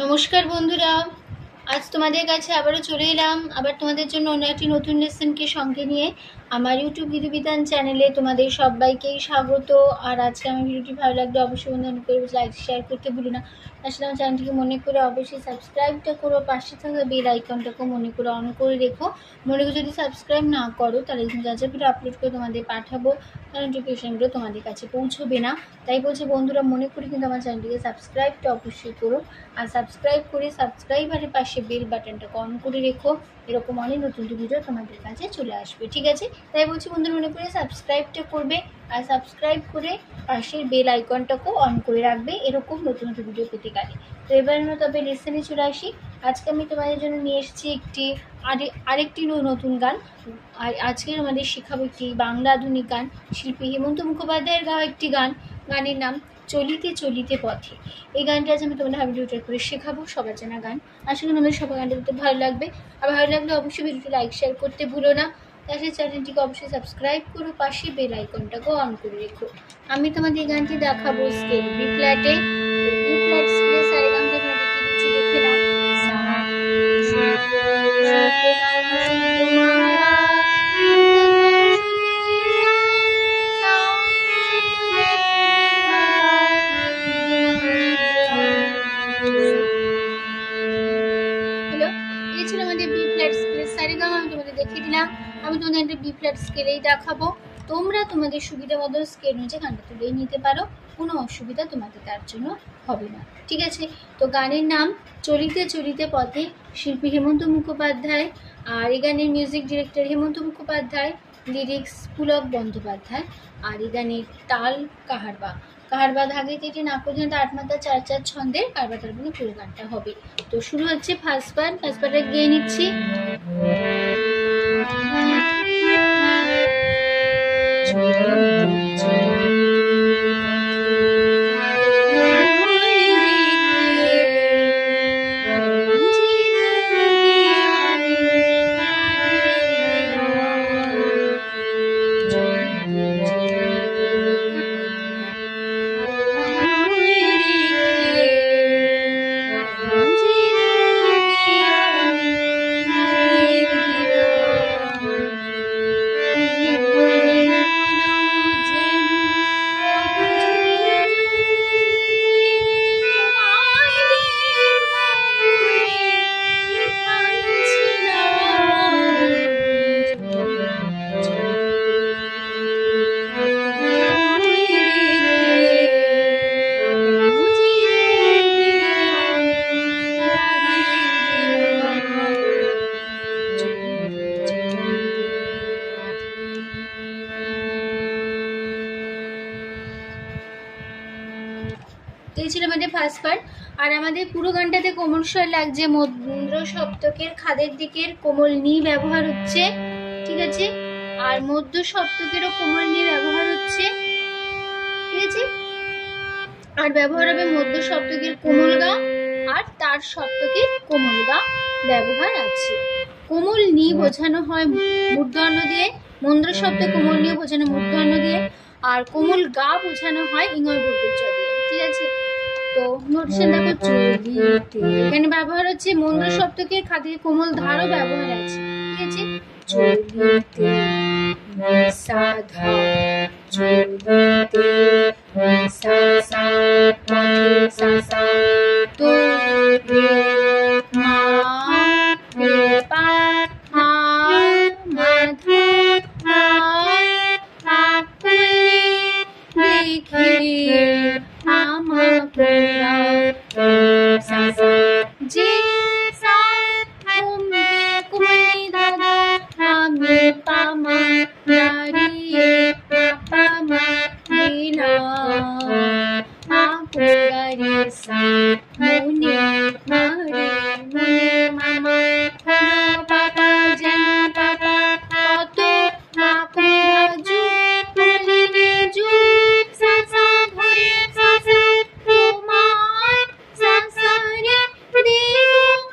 নমস্কার বন্ধুরা, আজ তোমাদের কাছে আবারও চলে এলাম আবার তোমাদের জন্য অন্য একটি নতুন লেসনকে সঙ্গে নিয়ে। আমার ইউটিউব বিধুবিধান চ্যানেলে তোমাদের সবাইকেই স্বাগত। আর আজকে আমার ভিডিওটি ভালো লাগলে অবশ্যই বন্ধু করে লাইক শেয়ার করতে ভুলো না। আসলে আমার চ্যানেলটিকে মনে করে অবশ্যই সাবস্ক্রাইবটা করো, পাশে থাকা বেল আইকনটাকেও মনে করে অন করে রেখো। মনে করে যদি সাবস্ক্রাইব না করো তাহলে কিন্তু যা যা ভিডিও আপলোড করে তোমাদের পাঠাবো তার নোটিফিকেশানগুলো তোমাদের কাছে পৌঁছবে না। তাই বলছি বন্ধুরা, মনে করি কিন্তু আমার চ্যানেলটিকে সাবস্ক্রাইবটা অবশ্যই করো। আর সাবস্ক্রাইব করে সাবস্ক্রাইবারের পাশে বেল বাটনটাকে অন করে রেখো। এরকম অনেক নতুন ভিডিও তোমাদের কাছে চলে আসবে, ঠিক আছে? তাই বলছি বন্ধুরা, মনে করে সাবস্ক্রাইবটা করবে আর সাবস্ক্রাইব করে পাশের বেল আইকনটাকেও অন করে রাখবে এরকম নতুন নতুন ভিডিও পেতে গেলে। তো এবার আমরা তবে লেসনে চলে আসি। আজকে আমি তোমাদের জন্য নিয়ে এসেছি আরেকটি নতুন গান। আর আজকে আমাদের শেখাবো একটি বাংলা আধুনিক গান, শিল্পী হেমন্ত মুখোপাধ্যায়ের গাওয়া একটি গান। গানের নাম চলিতে চলিতে পথে। এই গানটা আজ আমি তোমাদের ভিডিওটা করে শেখাবো, সবার জানা গান। আশা করি তোমাদের সবার গানটা দেখতে ভালো লাগবে। আর ভালো লাগলে অবশ্যই ভিডিওটি লাইক শেয়ার করতে ভুলো না। তাছাড়া চ্যানেলটিকে অবশ্যই সাবস্ক্রাইব করো, পাশে বেল আইকনটাকেও অন করে রেখো। আমি তোমাদের এই গানটি দেখাবো স্কেল বি ফ্ল্যাটে। বি ফ্ল্যাট স্কেলে সারে গানটা তোমাদের কি দিচ্ছি দেখে নাও। দেখিয়ে দিলাম। আমি তোমাদের একটা বি ফ্ল্যাট স্কেলেই দেখাবো। তোমরা তোমাদের সুবিধা মতো স্কেল অনুযায়ী গানটা তুলেই নিতে পারো, কোনো অসুবিধা তোমাদের তার জন্য হবে না, ঠিক আছে? তো গানের নাম চলিতে চলিতে পথে, শিল্পী হেমন্ত মুখোপাধ্যায়। আর এই গানের music director Hemanta Mukhopadhyay, lyrics Pulak Bandyopadhyay. আর এই গানের তাল কাহারবা। কাহারবা ধাগে কেটে না পর্যন্ত 8 মাত্রা 4/4 ছন্দের কাহারবা তালগুলো পুরো গানটা হবে। তো শুরু হচ্ছে ফার্স্ট পার্টটা গিয়ে নিচ্ছি। এই ছিল আমাদের ফার্স্ট পার্ট। আর আমাদের পুরো গানটাতে কোমল স্বর লাগছে, মধ্য সপ্তকের খাদের দিকের কোমল নি ব্যবহার হচ্ছে, ঠিক আছে? আর মধ্য সপ্তকেরও কোমল নি ব্যবহার হচ্ছে, ঠিক আছে? আর ব্যবহার হবে মধ্য সপ্তকের কোমল গা আর তার সপ্তকের কোমল গা ব্যবহার আছে। কোমল নি বোঝানো হয় মূর্ধন্য দিয়ে, মন্দ্র শব্দ কোমল নি বোঝানো মূর্ধন্য দিয়ে, আর কোমল গা বোঝানো হয় ইঙয় বর্গজ দিয়ে, ঠিক আছে? তো নোটেশন দেখো, চলিতে এখানে ব্যবহার হচ্ছে মন্দ্র সপ্তকের খাদের কোমল ধারও ব্যবহার আছে, ঠিক আছে? চলিতে সা ধা, চলিতে সা সা পথে সা সা, তো রে মা রে পা মা মা ধা মা পা দেখে আমা পোড়া সা সা যে সা কুমে কুমে দাদা আমি পামা নারিয়ে পামা লীলা পোড়া রে সা মুনি মারে মুনি মামা বাবা জান বাবা কত আপু জু বলে জু সা সা ধরে সা সা তোমার সা সা রে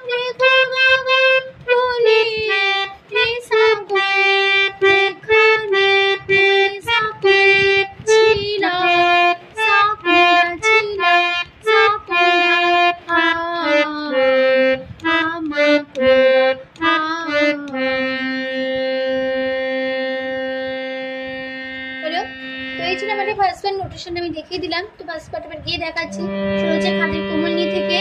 দেখো গা গা বলে রে সা গো এখানে রে সা গো ছিলা সা গো ছিলা সা গো দিলাম। তো ফার্স্ট পার্ট এবার গিয়ে দেখাচ্ছি। শুরু হচ্ছে খাদের কোমলনি থেকে।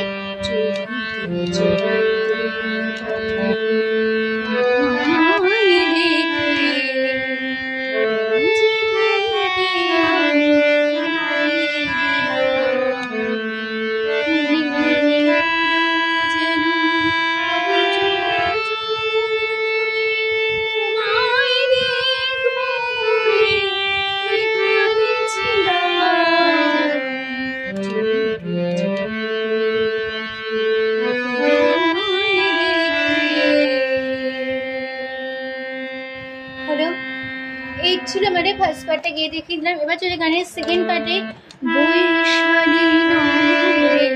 এই ছিল আমাদের ফার্স্ট পার্টটা গিয়ে দেখিয়ে দিলাম। এবার চলে গানের সেকেন্ড পার্টে। বৈশালী নগরে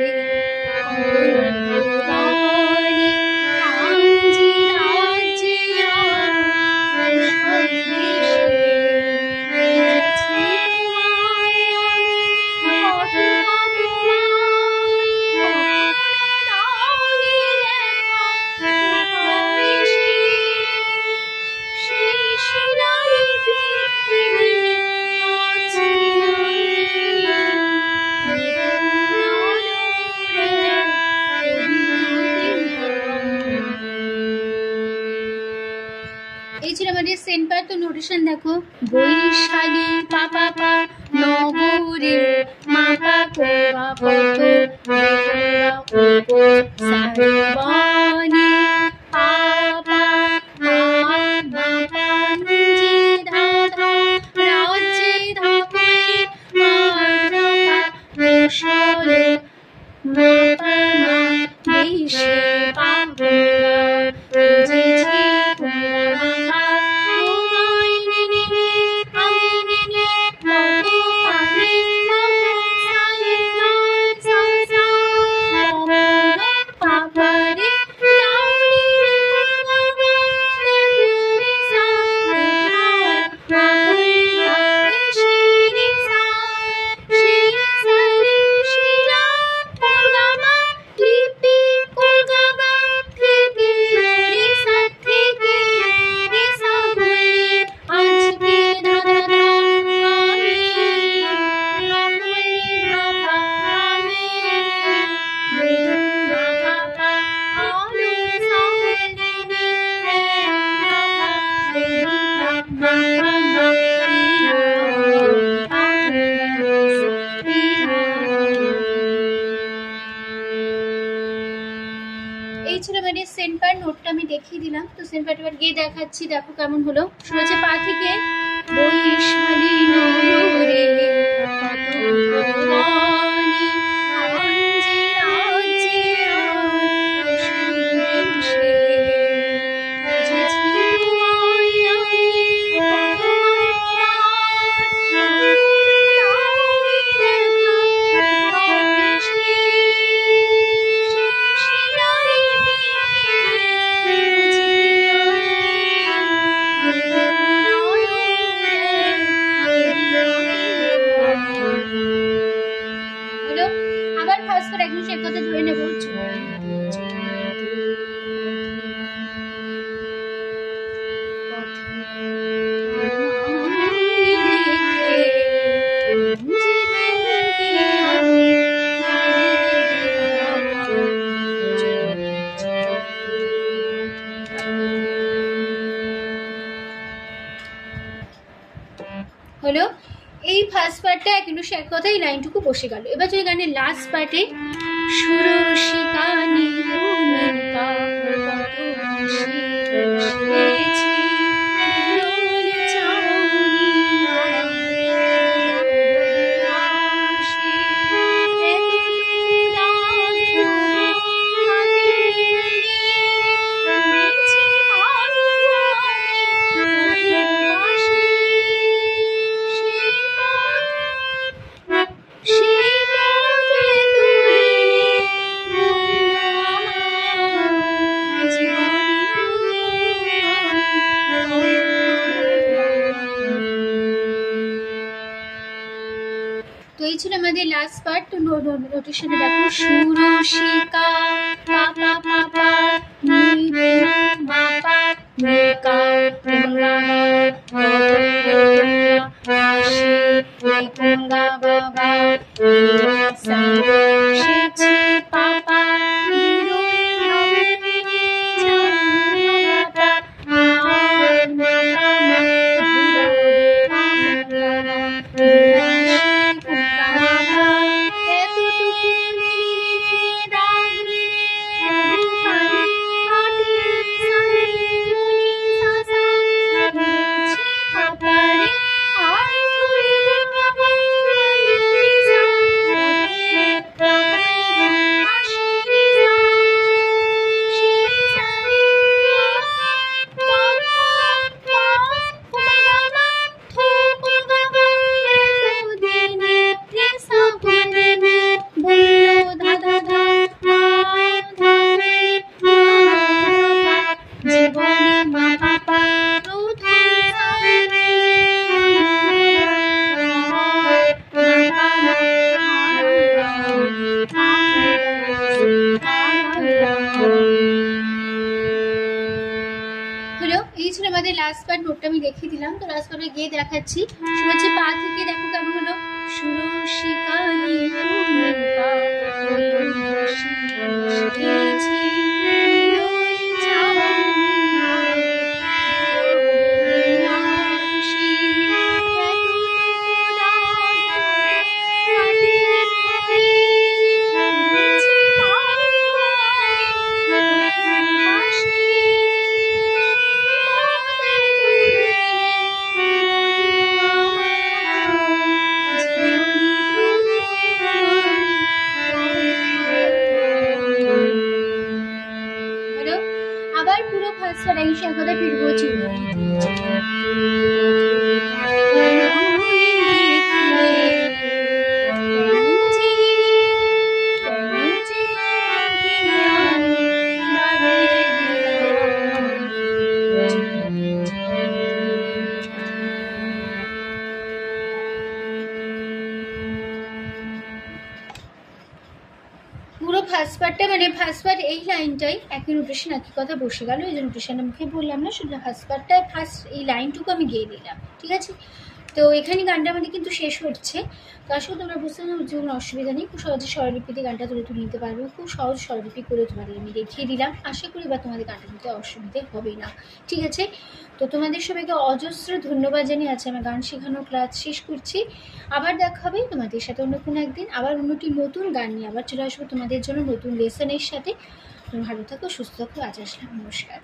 এই ছিল আমাদের সেন্টার। তো নোটেশন দেখো, বৈশালী পা পা পা নগরে মা পা পা পা তো সারবানি পা পা পা মা পা জি ধা ধা রাজে ধা পা মা ধা পা বৈশালী মা পা মা বেশে পা পা জি জি এই ছিল মানে সেন্টার নোটটা আমি দেখিয়ে দিলাম। তো সেন্টার এবার গিয়ে দেখাচ্ছি, দেখো কেমন হলো। শুরু হচ্ছে পা থেকে। বৈশালী নগরে আবার ফার্স্ট করে একদম এক কথা ধরে নেব। হলো এই ফার্স্ট পার্টটা কিন্তু সে এক কথাই লাইনটুকু বসে গেল। এবার যদি গানের লাস্ট পার্টে সুরশিকানি ভূমিকা তো এই ছিল আমাদের লাস্ট পার্ট। তো নোটেশনে দেখো, সুরশিকা পা পা পা পা নি মা পা নি কা গা গা শি নি গা বা বা লাস্ট পার্ট নোটটা আমি দেখিয়ে দিলাম। তো লাস্ট পার্টে গিয়ে দেখাচ্ছি। শুরু হচ্ছে পা থেকে, দেখো কেমন হলো। আবার পুরো ফার্স্ট লাইন একবারে ফিরবো চুল। পুরো ফার্স্ট পার্টটা মানে ফার্স্ট পার্ট এই লাইনটাই একই নোটেশন একই কথা বসে গেল। এই যে নোটেশনের মুখে বললাম না, শুধু ফার্স্ট পার্টটায় ফার্স্ট এই লাইনটুকু আমি গেয়ে দিলাম, ঠিক আছে। তো এখানে গানটা আমাদের কিন্তু শেষ হচ্ছে। তো আসলে তোমরা বুঝতে না, বুঝতে কোনো অসুবিধা নেই, খুব সহজে স্বরলিপিতে গানটা তুলে নিতে পারবে। খুব সহজ স্বরলিপি করে তোমাদের আমি দেখিয়ে দিলাম। আশা করি বা তোমাদের গানটা নিতে অসুবিধে হবে না, ঠিক আছে। তো তোমাদের সবাইকে অজস্র ধন্যবাদ জানিয়ে আছে আমার গান শেখানোর ক্লাস শেষ করছি। আবার দেখা হবে তোমাদের সাথে অন্য কোনো একদিন, আবার অন্যটি নতুন গান নিয়ে আবার চলে আসবো তোমাদের জন্য নতুন লেসনের সাথে। তুমি ভালো থাকো, সুস্থ থাকো, আজ আসলাম, নমস্কার।